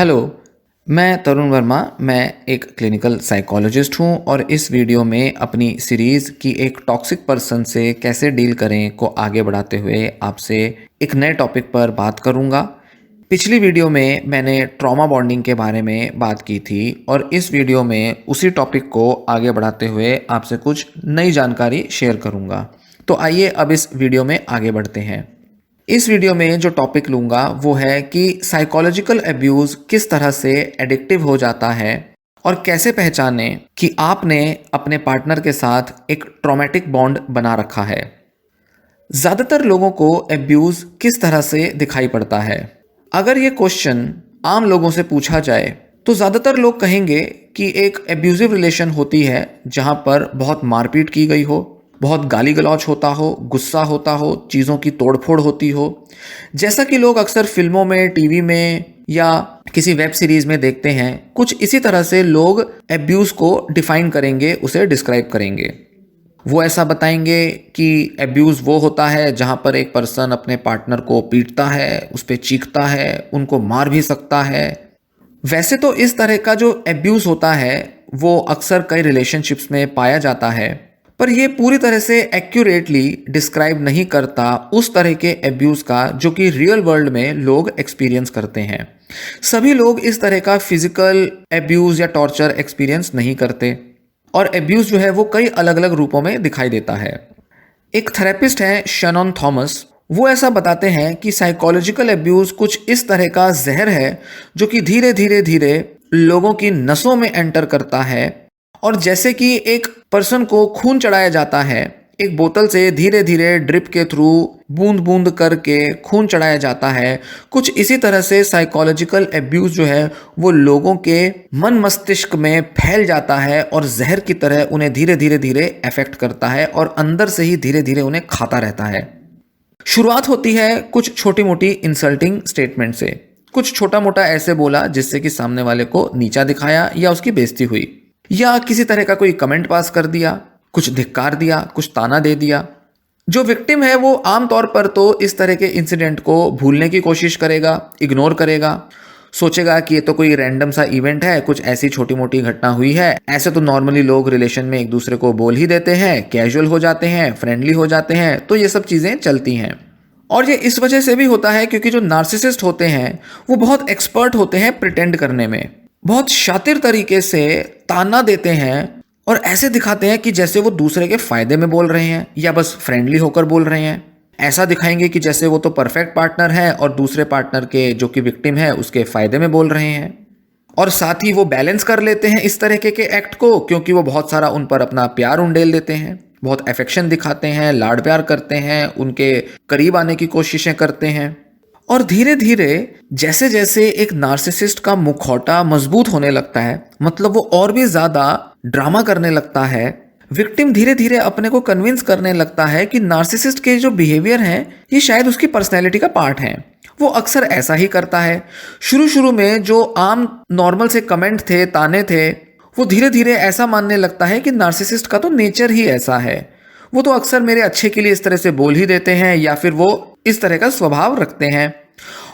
Hello, मैं तरुण वर्मा। मैं एक क्लिनिकल साइकोलॉजिस्ट हूँ और इस वीडियो में अपनी सीरीज़ की एक टॉक्सिक पर्सन से कैसे डील करें को आगे बढ़ाते हुए आपसे एक नए टॉपिक पर बात करूँगा। पिछली वीडियो में मैंने ट्रॉमा बॉन्डिंग के बारे में बात की थी और इस वीडियो में उसी टॉपिक को आगे बढ़ाते हुए आपसे कुछ नई जानकारी शेयर करूँगा। तो आइए अब इस वीडियो में आगे बढ़ते हैं। इस वीडियो में जो टॉपिक लूँगा वो है कि साइकोलॉजिकल अब्यूज़ किस तरह से एडिक्टिव हो जाता है और कैसे पहचानें कि आपने अपने पार्टनर के साथ एक ट्रॉमेटिक बॉन्ड बना रखा है। ज़्यादातर लोगों को अब्यूज़ किस तरह से दिखाई पड़ता है? अगर ये क्वेश्चन आम लोगों से पूछा जाए तो ज़्यादातर लोग कहेंगे कि एक एब्यूजिव रिलेशन होती है जहाँ पर बहुत मारपीट की गई हो, बहुत गाली गलौज होता हो, गुस्सा होता हो, चीज़ों की तोड़फोड़ होती हो, जैसा कि लोग अक्सर फिल्मों में, टीवी में या किसी वेब सीरीज़ में देखते हैं। कुछ इसी तरह से लोग एब्यूज़ को डिफ़ाइन करेंगे, उसे डिस्क्राइब करेंगे। वो ऐसा बताएंगे कि एब्यूज़ वो होता है जहाँ पर एक पर्सन अपने पार्टनर को पीटता है, उस पर चीखता है, उनको मार भी सकता है। वैसे तो इस तरह का जो एब्यूज़ होता है वो अक्सर कई रिलेशनशिप्स में पाया जाता है, पर ये पूरी तरह से एक्यूरेटली डिस्क्राइब नहीं करता उस तरह के एब्यूज़ का जो कि रियल वर्ल्ड में लोग एक्सपीरियंस करते हैं। सभी लोग इस तरह का फिजिकल एब्यूज़ या टॉर्चर एक्सपीरियंस नहीं करते और एब्यूज़ जो है वो कई अलग अलग रूपों में दिखाई देता है। एक थेरेपिस्ट हैं शैनॉन थॉमस, वो ऐसा बताते हैं कि साइकोलॉजिकल एब्यूज़ कुछ इस तरह का जहर है जो कि धीरे धीरे धीरे लोगों की नसों में एंटर करता है और जैसे कि एक पर्सन को खून चढ़ाया जाता है, एक बोतल से धीरे धीरे ड्रिप के थ्रू बूंद बूंद करके खून चढ़ाया जाता है, कुछ इसी तरह से साइकोलॉजिकल एब्यूज़ जो है वो लोगों के मन मस्तिष्क में फैल जाता है और जहर की तरह उन्हें धीरे धीरे धीरे अफेक्ट करता है और अंदर से ही धीरे धीरे उन्हें खाता रहता है। शुरुआत होती है कुछ छोटी मोटी इंसल्टिंग स्टेटमेंट से। कुछ छोटा मोटा ऐसे बोला जिससे कि सामने वाले को नीचा दिखाया या उसकी बेइज्जती हुई, या किसी तरह का कोई कमेंट पास कर दिया, कुछ धिक्कार दिया, कुछ ताना दे दिया। जो विक्टिम है वो आमतौर पर तो इस तरह के इंसिडेंट को भूलने की कोशिश करेगा, इग्नोर करेगा, सोचेगा कि ये तो कोई रैंडम सा इवेंट है, कुछ ऐसी छोटी मोटी घटना हुई है। ऐसे तो नॉर्मली लोग रिलेशन में एक दूसरे को बोल ही देते हैं, कैजुअल हो जाते हैं, फ्रेंडली हो जाते हैं, तो ये सब चीज़ें चलती हैं। और ये इस वजह से भी होता है क्योंकि जो नार्सिसिस्ट होते हैं वो बहुत एक्सपर्ट होते हैं प्रिटेंड करने में, बहुत शातिर तरीके से ताना देते हैं और ऐसे दिखाते हैं कि जैसे वो दूसरे के फायदे में बोल रहे हैं या बस फ्रेंडली होकर बोल रहे हैं। ऐसा दिखाएंगे कि जैसे वो तो परफेक्ट पार्टनर है और दूसरे पार्टनर के जो कि विक्टिम है उसके फायदे में बोल रहे हैं। और साथ ही वो बैलेंस कर लेते हैं इस तरह के एक्ट को, क्योंकि वो बहुत सारा उन पर अपना प्यार उंडेल देते हैं, बहुत अफेक्शन दिखाते हैं, लाड प्यार करते हैं, उनके करीब आने की कोशिशें करते हैं। और धीरे धीरे जैसे जैसे एक नार्सिसिस्ट का मुखौटा मजबूत होने लगता है, मतलब वो और भी ज्यादा ड्रामा करने लगता है, विक्टिम धीरे धीरे अपने को कन्विंस करने लगता है कि नार्सिसिस्ट के जो बिहेवियर हैं ये शायद उसकी पर्सनैलिटी का पार्ट है। वो अक्सर ऐसा ही करता है। शुरू शुरू में जो आम नॉर्मल से कमेंट थे, ताने थे, वो धीरे धीरे ऐसा मानने लगता है कि नार्सिसिस्ट का तो नेचर ही ऐसा है, वो तो अक्सर मेरे अच्छे के लिए इस तरह से बोल ही देते हैं या फिर वो इस तरह का स्वभाव रखते हैं।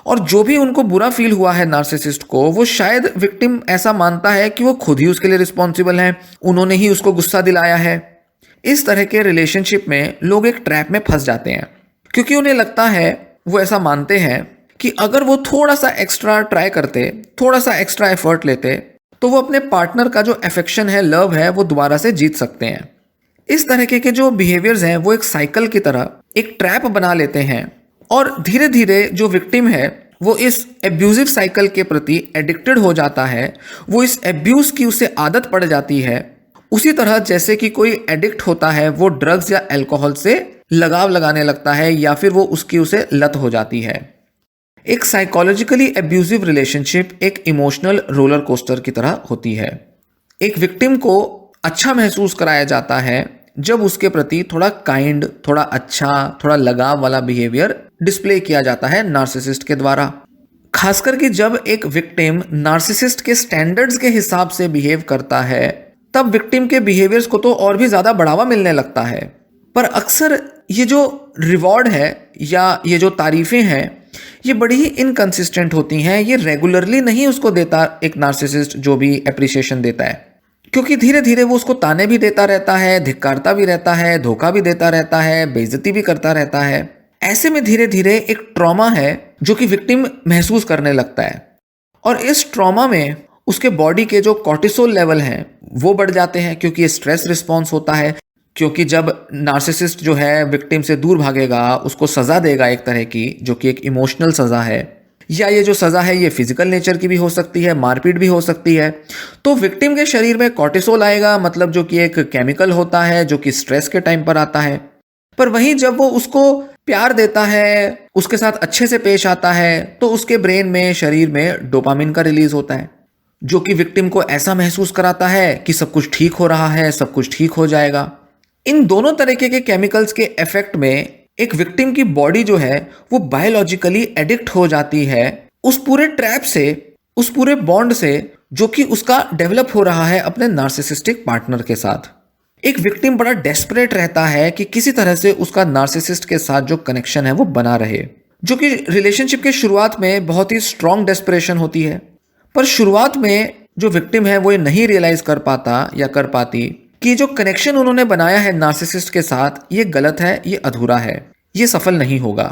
और जो भी उनको बुरा फील हुआ है नार्सिसिस्ट को, वो शायद विक्टिम ऐसा मानता है कि वो खुद ही उसके लिए रिस्पॉन्सिबल हैं, उन्होंने ही उसको गुस्सा दिलाया है। इस तरह के रिलेशनशिप में लोग एक ट्रैप में फंस जाते हैं क्योंकि उन्हें लगता है, वो ऐसा मानते हैं कि अगर वो थोड़ा सा एक्स्ट्रा ट्राई करते, थोड़ा सा एक्स्ट्रा एफर्ट लेते, तो वो अपने पार्टनर का जो अफेक्शन है, लव है, वो दोबारा से जीत सकते हैं। इस तरह के जो बिहेवियर्स हैं वो एक साइकिल की तरह एक ट्रैप बना लेते हैं और धीरे धीरे जो विक्टिम है वो इस एब्यूजिव साइकिल के प्रति एडिक्टेड हो जाता है। वो इस एब्यूज की उसे आदत पड़ जाती है, उसी तरह जैसे कि कोई एडिक्ट होता है वो ड्रग्स या अल्कोहल से लगाव लगाने लगता है या फिर वो उसकी उसे लत हो जाती है। एक साइकोलॉजिकली एब्यूजिव रिलेशनशिप एक इमोशनल रोलर कोस्टर की तरह होती है। एक विक्टिम को अच्छा महसूस कराया जाता है जब उसके प्रति थोड़ा काइंड, थोड़ा अच्छा, थोड़ा लगाव वाला बिहेवियर डिस्प्ले किया जाता है नार्सिसिस्ट के द्वारा। खासकर कि जब एक विक्टिम नार्सिसिस्ट के स्टैंडर्ड्स के हिसाब से बिहेव करता है, तब विक्टिम के बिहेवियर्स को तो और भी ज़्यादा बढ़ावा मिलने लगता है। पर अक्सर ये जो रिवॉर्ड है या ये जो तारीफ़ें हैं ये बड़ी ही इनकंसिस्टेंट होती हैं। ये रेगुलरली नहीं उसको देता एक नार्सिसिस्ट जो भी एप्रिसिएशन देता है, क्योंकि धीरे धीरे वो उसको ताने भी देता रहता है, धिक्कारता भी रहता है, धोखा भी देता रहता है, बेइज्जती भी करता रहता है। ऐसे में धीरे धीरे एक ट्रॉमा है जो कि विक्टिम महसूस करने लगता है, और इस ट्रॉमा में उसके बॉडी के जो कॉर्टिसोल लेवल हैं वो बढ़ जाते हैं, क्योंकि ये स्ट्रेस रिस्पॉन्स होता है। क्योंकि जब नार्सिसिस्ट जो है विक्टिम से दूर भागेगा, उसको सज़ा देगा एक तरह की, जो कि एक इमोशनल सज़ा है, या ये जो सज़ा है ये फिजिकल नेचर की भी हो सकती है, मारपीट भी हो सकती है, तो विक्टिम के शरीर में कॉर्टिसोल आएगा, मतलब जो कि एक केमिकल होता है जो कि स्ट्रेस के टाइम पर आता है। पर वहीं जब वो उसको प्यार देता है, उसके साथ अच्छे से पेश आता है, तो उसके ब्रेन में, शरीर में डोपामिन का रिलीज होता है, जो कि विक्टिम को ऐसा महसूस कराता है कि सब कुछ ठीक हो रहा है, सब कुछ ठीक हो जाएगा। इन दोनों तरीके के केमिकल्स के इफेक्ट में एक विक्टिम की बॉडी जो है वो बायोलॉजिकली एडिक्ट हो जाती है उस पूरे ट्रैप से, उस पूरे बॉन्ड से जो कि उसका डेवलप हो रहा है अपने नार्सिसिस्टिक पार्टनर के साथ। एक विक्टिम बड़ा डेस्परेट रहता है कि किसी तरह से उसका नार्सिसिस्ट के साथ जो कनेक्शन है वो बना रहे, जो कि रिलेशनशिप के शुरुआत में बहुत ही स्ट्रॉन्ग डेस्परेशन होती है। पर शुरुआत में जो विक्टिम है वो ये नहीं रियलाइज कर पाता या कर पाती कि जो कनेक्शन उन्होंने बनाया है नार्सिसिस्ट के साथ ये गलत है, ये अधूरा है, ये सफल नहीं होगा।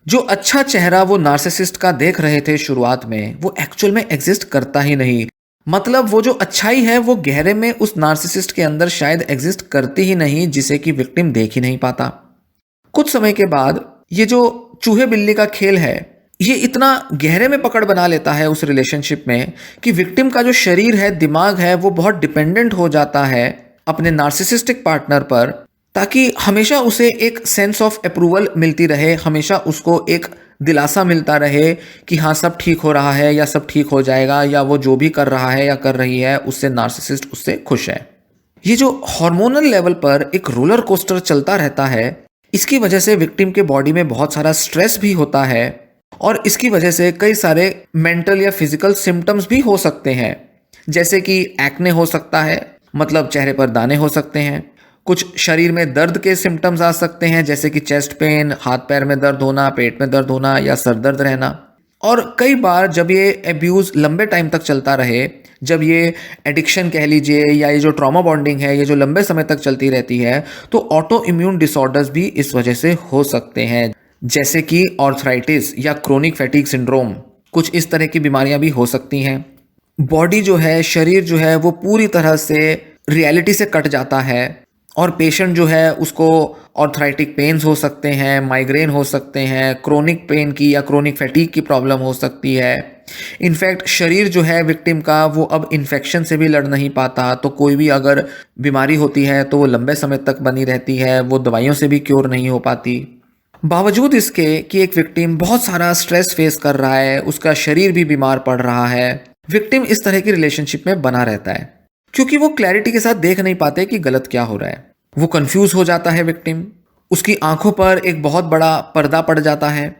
जो अच्छा चेहरा वो नार्सिसिस्ट का देख रहे थे शुरुआत में, वो एक्चुअल में एग्जिस्ट करता ही नहीं। मतलब वो जो अच्छाई है वो गहरे में उस नार्सिसिस्ट के अंदर शायद एग्जिस्ट करती ही नहीं, जिसे कि विक्टिम देख ही नहीं पाता। कुछ समय के बाद ये जो चूहे बिल्ली का खेल है ये इतना गहरे में पकड़ बना लेता है उस रिलेशनशिप में कि विक्टिम का जो शरीर है, दिमाग है, वो बहुत डिपेंडेंट हो जाता है अपने नार्सिसिस्टिक पार्टनर पर, ताकि हमेशा उसे एक सेंस ऑफ अप्रूवल मिलती रहे, हमेशा उसको एक दिलासा मिलता रहे कि हाँ सब ठीक हो रहा है या सब ठीक हो जाएगा, या वो जो भी कर रहा है या कर रही है उससे नार्सिसिस्ट उससे खुश है। ये जो हार्मोनल लेवल पर एक रोलर कोस्टर चलता रहता है, इसकी वजह से विक्टिम के बॉडी में बहुत सारा स्ट्रेस भी होता है, और इसकी वजह से कई सारे मेंटल या फिजिकल सिम्टम्स भी हो सकते हैं, जैसे कि एक्ने हो सकता है, मतलब चेहरे पर दाने हो सकते हैं। कुछ शरीर में दर्द के सिम्टम्स आ सकते हैं, जैसे कि चेस्ट पेन, हाथ पैर में दर्द होना, पेट में दर्द होना या सर दर्द रहना। और कई बार जब ये एब्यूज़ लंबे टाइम तक चलता रहे, जब ये एडिक्शन कह लीजिए या ये जो ट्रॉमा बॉन्डिंग है ये जो लंबे समय तक चलती रहती है, तो ऑटो इम्यून डिसऑर्डर्स भी इस वजह से हो सकते हैं, जैसे कि ऑर्थराइटिस या क्रोनिक फैटिग सिंड्रोम। कुछ इस तरह की बीमारियां भी हो सकती हैं। बॉडी जो है, शरीर जो है वो पूरी तरह से रियलिटी से कट जाता है, और पेशेंट जो है उसको ऑर्थराइटिक पेन्स हो सकते हैं, माइग्रेन हो सकते हैं, क्रोनिक पेन की या क्रोनिक फैटीग की प्रॉब्लम हो सकती है। इनफैक्ट शरीर जो है विक्टिम का वो अब इन्फेक्शन से भी लड़ नहीं पाता, तो कोई भी अगर बीमारी होती है तो वो लंबे समय तक बनी रहती है, वो दवाइयों से भी क्योर नहीं हो पाती। बावजूद इसके कि एक विक्टिम बहुत सारा स्ट्रेस फेस कर रहा है, उसका शरीर भी बीमार पड़ रहा है, विक्टिम इस तरह की रिलेशनशिप में बना रहता है, क्योंकि वो क्लैरिटी के साथ देख नहीं पाते कि गलत क्या हो रहा है। वो कंफ्यूज हो जाता है विक्टिम, उसकी आंखों पर एक बहुत बड़ा पर्दा पड़ जाता है,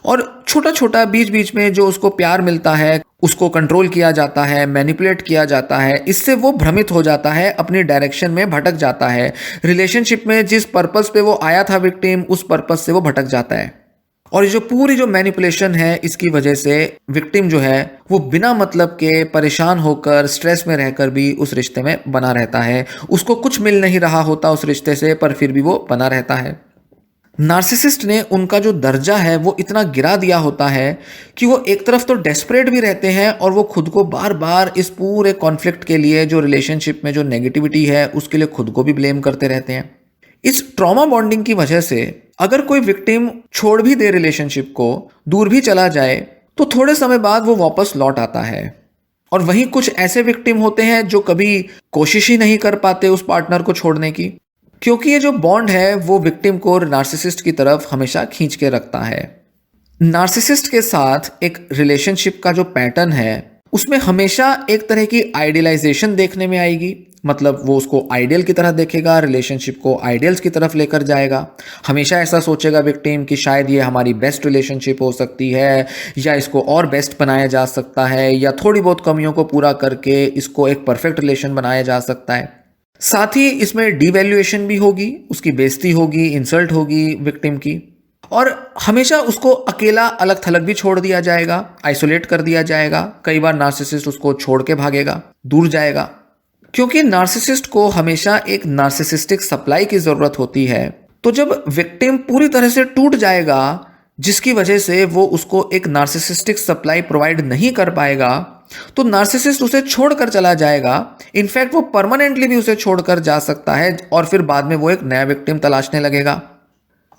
और छोटा छोटा बीच बीच में जो उसको प्यार मिलता है उसको कंट्रोल किया जाता है, मैनिपुलेट किया जाता है। इससे वो भ्रमित हो जाता है, अपनी डायरेक्शन में भटक जाता है। रिलेशनशिप में जिस पर्पस पे वो आया था विक्टिम, उस पर्पस से वो भटक जाता है। और ये जो पूरी जो मैनिपुलेशन है, इसकी वजह से विक्टिम जो है वो बिना मतलब के परेशान होकर, स्ट्रेस में रहकर भी उस रिश्ते में बना रहता है। उसको कुछ मिल नहीं रहा होता उस रिश्ते से, पर फिर भी वो बना रहता है। नार्सिसिस्ट ने उनका जो दर्जा है वो इतना गिरा दिया होता है कि वो एक तरफ तो डेस्परेट भी रहते हैं, और वो खुद को बार बार इस पूरे कॉन्फ्लिक्ट के लिए, जो रिलेशनशिप में जो नेगेटिविटी है उसके लिए खुद को भी ब्लेम करते रहते हैं। इस ट्रॉमा बॉन्डिंग की वजह से अगर कोई विक्टिम छोड़ भी दे रिलेशनशिप को, दूर भी चला जाए, तो थोड़े समय बाद वो वापस लौट आता है। और वहीं कुछ ऐसे विक्टिम होते हैं जो कभी कोशिश ही नहीं कर पाते उस पार्टनर को छोड़ने की, क्योंकि ये जो बॉन्ड है वो विक्टिम को नार्सिसिस्ट की तरफ हमेशा खींच के रखता है। नार्सिसिस्ट के साथ एक रिलेशनशिप का जो पैटर्न है उसमें हमेशा एक तरह की आइडियलाइजेशन देखने में आएगी। मतलब वो उसको आइडियल की तरह देखेगा, रिलेशनशिप को आइडियल्स की तरफ लेकर जाएगा। हमेशा ऐसा सोचेगा विक्टिम कि शायद ये हमारी बेस्ट रिलेशनशिप हो सकती है, या इसको और बेस्ट बनाया जा सकता है, या थोड़ी बहुत कमियों को पूरा करके इसको एक परफेक्ट रिलेशन बनाया जा सकता है। साथ ही इसमें डिवैल्यूएशन भी होगी, उसकी बेइज्जती होगी, इंसल्ट होगी विक्टिम की। और हमेशा उसको अकेला अलग थलग भी छोड़ दिया जाएगा, आइसोलेट कर दिया जाएगा। कई बार नार्सिसिस्ट उसको छोड़ के भागेगा, दूर जाएगा, क्योंकि नार्सिसिस्ट को हमेशा एक नार्सिसिस्टिक सप्लाई की जरूरत होती है। तो जब विक्टिम पूरी तरह से टूट जाएगा, जिसकी वजह से वो उसको एक नार्सिसिस्टिक सप्लाई प्रोवाइड नहीं कर पाएगा, तो नार्सिसिस्ट उसे छोड़कर चला जाएगा। इनफैक्ट वो परमानेंटली भी उसे छोड़कर जा सकता है और फिर बाद में वो एक नया विक्टिम तलाशने लगेगा।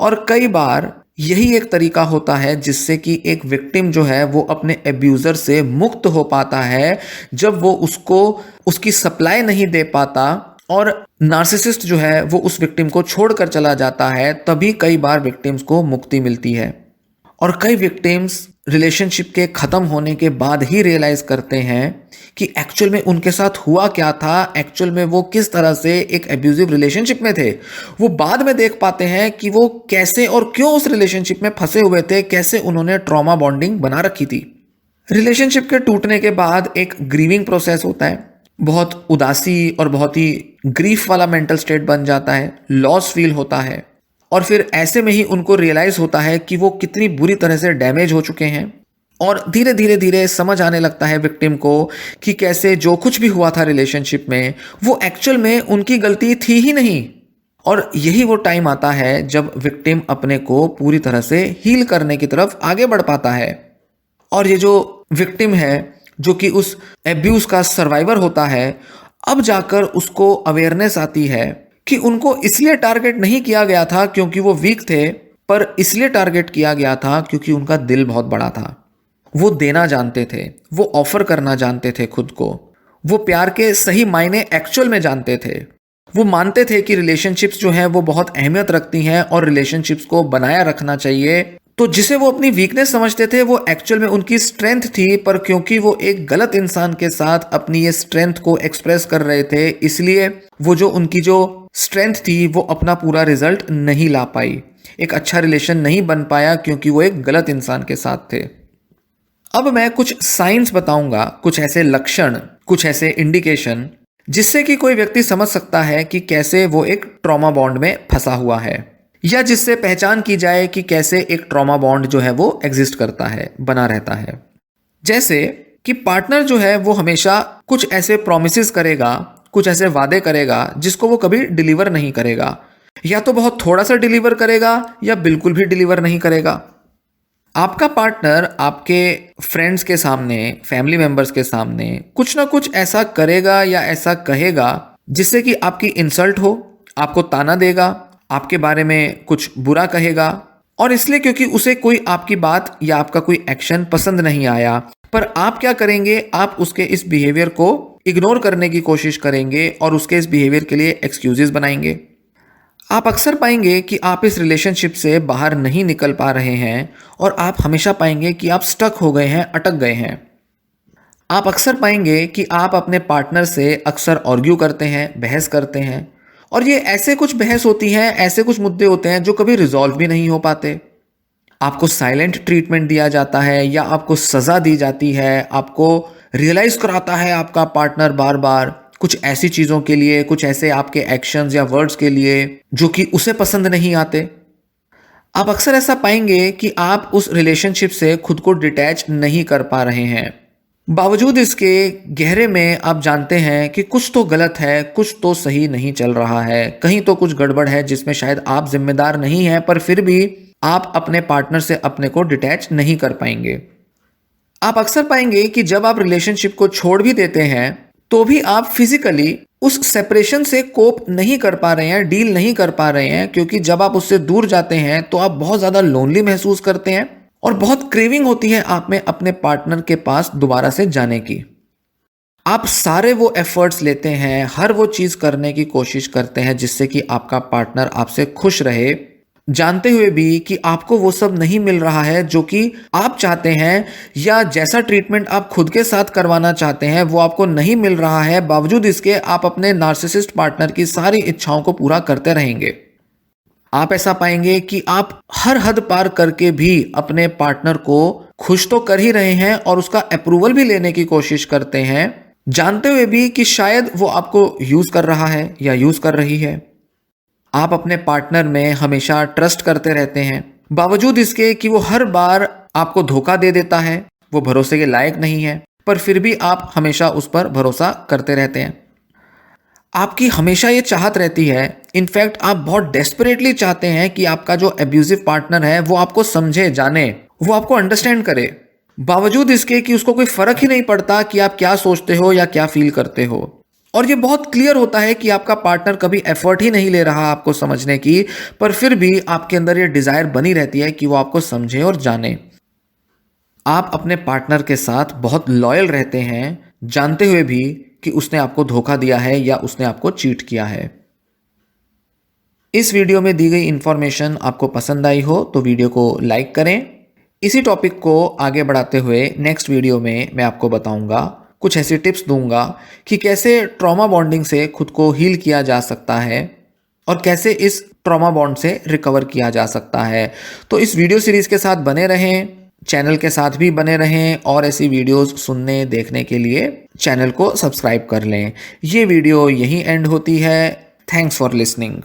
और कई बार यही एक तरीका होता है जिससे कि एक विक्टिम जो है वो अपने एब्यूजर से मुक्त हो पाता है, जब वो उसको उसकी सप्लाई नहीं दे पाता और नार्सिसिस्ट जो है वो उस विक्टिम को छोड़कर चला जाता है, तभी कई बार विक्टिम्स को मुक्ति मिलती है। और कई विक्टिम्स रिलेशनशिप के खत्म होने के बाद ही रियलाइज करते हैं कि एक्चुअल में उनके साथ हुआ क्या था, एक्चुअल में वो किस तरह से एक एब्यूजिव रिलेशनशिप में थे। वो बाद में देख पाते हैं कि वो कैसे और क्यों उस रिलेशनशिप में फंसे हुए थे, कैसे उन्होंने ट्रॉमा बॉन्डिंग बना रखी थी। रिलेशनशिप के टूटने के बाद एक ग्रीविंग प्रोसेस होता है, बहुत उदासी और बहुत ही ग्रीफ वाला मेंटल स्टेट बन जाता है, लॉस फील होता है। और फिर ऐसे में ही उनको रियलाइज होता है कि वो कितनी बुरी तरह से डैमेज हो चुके हैं। और धीरे धीरे धीरे समझ आने लगता है विक्टिम को कि कैसे जो कुछ भी हुआ था रिलेशनशिप में वो एक्चुअल में उनकी गलती थी ही नहीं। और यही वो टाइम आता है जब विक्टिम अपने को पूरी तरह से हील करने की तरफ आगे बढ़ पाता है। और ये जो विक्टिम है, जो कि उस एब्यूज का सर्वाइवर होता है, अब जाकर उसको अवेयरनेस आती है कि उनको इसलिए टारगेट नहीं किया गया था क्योंकि वो वीक थे, पर इसलिए टारगेट किया गया था क्योंकि उनका दिल बहुत बड़ा था। वो देना जानते थे, वो ऑफर करना जानते थे खुद को, वो प्यार के सही मायने एक्चुअल में जानते थे। वो मानते थे कि रिलेशनशिप्स जो हैं वो बहुत अहमियत रखती हैं और रिलेशनशिप्स को बनाया रखना चाहिए। तो जिसे वो अपनी वीकनेस समझते थे वो एक्चुअल में उनकी स्ट्रेंथ थी, पर क्योंकि वो एक गलत इंसान के साथ अपनी ये स्ट्रेंथ को एक्सप्रेस कर रहे थे, इसलिए वो जो उनकी जो स्ट्रेंथ थी वो अपना पूरा रिजल्ट नहीं ला पाई, एक अच्छा रिलेशन नहीं बन पाया क्योंकि वो एक गलत इंसान के साथ थे। अब मैं कुछ साइंस बताऊंगा, कुछ ऐसे लक्षण, कुछ ऐसे इंडिकेशन जिससे कि कोई व्यक्ति समझ सकता है कि कैसे वो एक ट्रॉमा बॉन्ड में फंसा हुआ है, या जिससे पहचान की जाए कि कैसे एक ट्रॉमा बॉन्ड जो है वो एग्जिस्ट करता है, बना रहता है। जैसे कि पार्टनर जो है वो हमेशा कुछ ऐसे प्रॉमिसेस करेगा, कुछ ऐसे वादे करेगा जिसको वो कभी डिलीवर नहीं करेगा, या तो बहुत थोड़ा सा डिलीवर करेगा या बिल्कुल भी डिलीवर नहीं करेगा। आपका पार्टनर आपके फ्रेंड्स के सामने, फैमिली मेंबर्स के सामने कुछ ना कुछ ऐसा करेगा या ऐसा कहेगा जिससे कि आपकी इंसल्ट हो, आपको ताना देगा, आपके बारे में कुछ बुरा कहेगा, और इसलिए क्योंकि उसे कोई आपकी बात या आपका कोई एक्शन पसंद नहीं आया। पर आप क्या करेंगे, आप उसके इस बिहेवियर को इग्नोर करने की कोशिश करेंगे और उसके इस बिहेवियर के लिए एक्सक्यूजेस बनाएंगे। आप अक्सर पाएंगे कि आप इस रिलेशनशिप से बाहर नहीं निकल पा रहे हैं और आप हमेशा पाएंगे कि आप स्टक हो गए हैं, अटक गए हैं। आप अक्सर पाएंगे कि आप अपने पार्टनर से अक्सर आर्ग्यू करते हैं, बहस करते हैं, और ये ऐसे कुछ बहस होती हैं, ऐसे कुछ मुद्दे होते हैं जो कभी रिजॉल्व भी नहीं हो पाते। आपको साइलेंट ट्रीटमेंट दिया जाता है या आपको सज़ा दी जाती है, आपको रियलाइज़ कराता है आपका पार्टनर बार बार कुछ ऐसी चीज़ों के लिए, कुछ ऐसे आपके एक्शंस या वर्ड्स के लिए जो कि उसे पसंद नहीं आते। आप अक्सर ऐसा पाएंगे कि आप उस रिलेशनशिप से खुद को डिटैच नहीं कर पा रहे हैं। बावजूद इसके गहरे में आप जानते हैं कि कुछ तो गलत है, कुछ तो सही नहीं चल रहा है, कहीं तो कुछ गड़बड़ है जिसमें शायद आप जिम्मेदार नहीं हैं, पर फिर भी आप अपने पार्टनर से अपने को डिटैच नहीं कर पाएंगे। आप अक्सर पाएंगे कि जब आप रिलेशनशिप को छोड़ भी देते हैं तो भी आप फिजिकली उस सेपरेशन से कोप नहीं कर पा रहे हैं, डील नहीं कर पा रहे हैं, क्योंकि जब आप उससे दूर जाते हैं तो आप बहुत ज़्यादा लोनली महसूस करते हैं और बहुत क्रेविंग होती है आप में अपने पार्टनर के पास दोबारा से जाने की। आप सारे वो एफर्ट्स लेते हैं, हर वो चीज़ करने की कोशिश करते हैं जिससे कि आपका पार्टनर आपसे खुश रहे, जानते हुए भी कि आपको वो सब नहीं मिल रहा है जो कि आप चाहते हैं, या जैसा ट्रीटमेंट आप खुद के साथ करवाना चाहते हैं वो आपको नहीं मिल रहा है। बावजूद इसके आप अपने नार्सिसिस्ट पार्टनर की सारी इच्छाओं को पूरा करते रहेंगे। आप ऐसा पाएंगे कि आप हर हद पार करके भी अपने पार्टनर को खुश तो कर ही रहे हैं और उसका अप्रूवल भी लेने की कोशिश करते हैं, जानते हुए भी कि शायद वो आपको यूज कर रहा है या यूज कर रही है। आप अपने पार्टनर में हमेशा ट्रस्ट करते रहते हैं, बावजूद इसके कि वो हर बार आपको धोखा दे देता है, वो भरोसे के लायक नहीं है, पर फिर भी आप हमेशा उस पर भरोसा करते रहते हैं। आपकी हमेशा ये चाहत रहती है, इनफैक्ट आप बहुत डेस्परेटली चाहते हैं कि आपका जो एब्यूजिव पार्टनर है वो आपको समझे, जाने, वो आपको अंडरस्टैंड करे। बावजूद इसके कि उसको कोई फर्क ही नहीं पड़ता कि आप क्या सोचते हो या क्या फील करते हो। और ये बहुत क्लियर होता है कि आपका पार्टनर कभी एफर्ट ही नहीं ले रहा आपको समझने की, पर फिर भी आपके अंदर ये डिजायर बनी रहती है कि वो आपको समझे और जाने। आप अपने पार्टनर के साथ बहुत लॉयल रहते हैं, जानते हुए भी कि उसने आपको धोखा दिया है या उसने आपको चीट किया है। इस वीडियो में दी गई इंफॉर्मेशन आपको पसंद आई हो तो वीडियो को लाइक करें। इसी टॉपिक को आगे बढ़ाते हुए नेक्स्ट वीडियो में मैं आपको बताऊंगा, कुछ ऐसी टिप्स दूंगा कि कैसे ट्रॉमा बॉन्डिंग से खुद को हील किया जा सकता है और कैसे इस ट्रॉमा बॉन्ड से रिकवर किया जा सकता है। तो इस वीडियो सीरीज के साथ बने रहें, चैनल के साथ भी बने रहें और ऐसी वीडियोस सुनने देखने के लिए चैनल को सब्सक्राइब कर लें। ये वीडियो यहीं एंड होती है। Thanks for listening.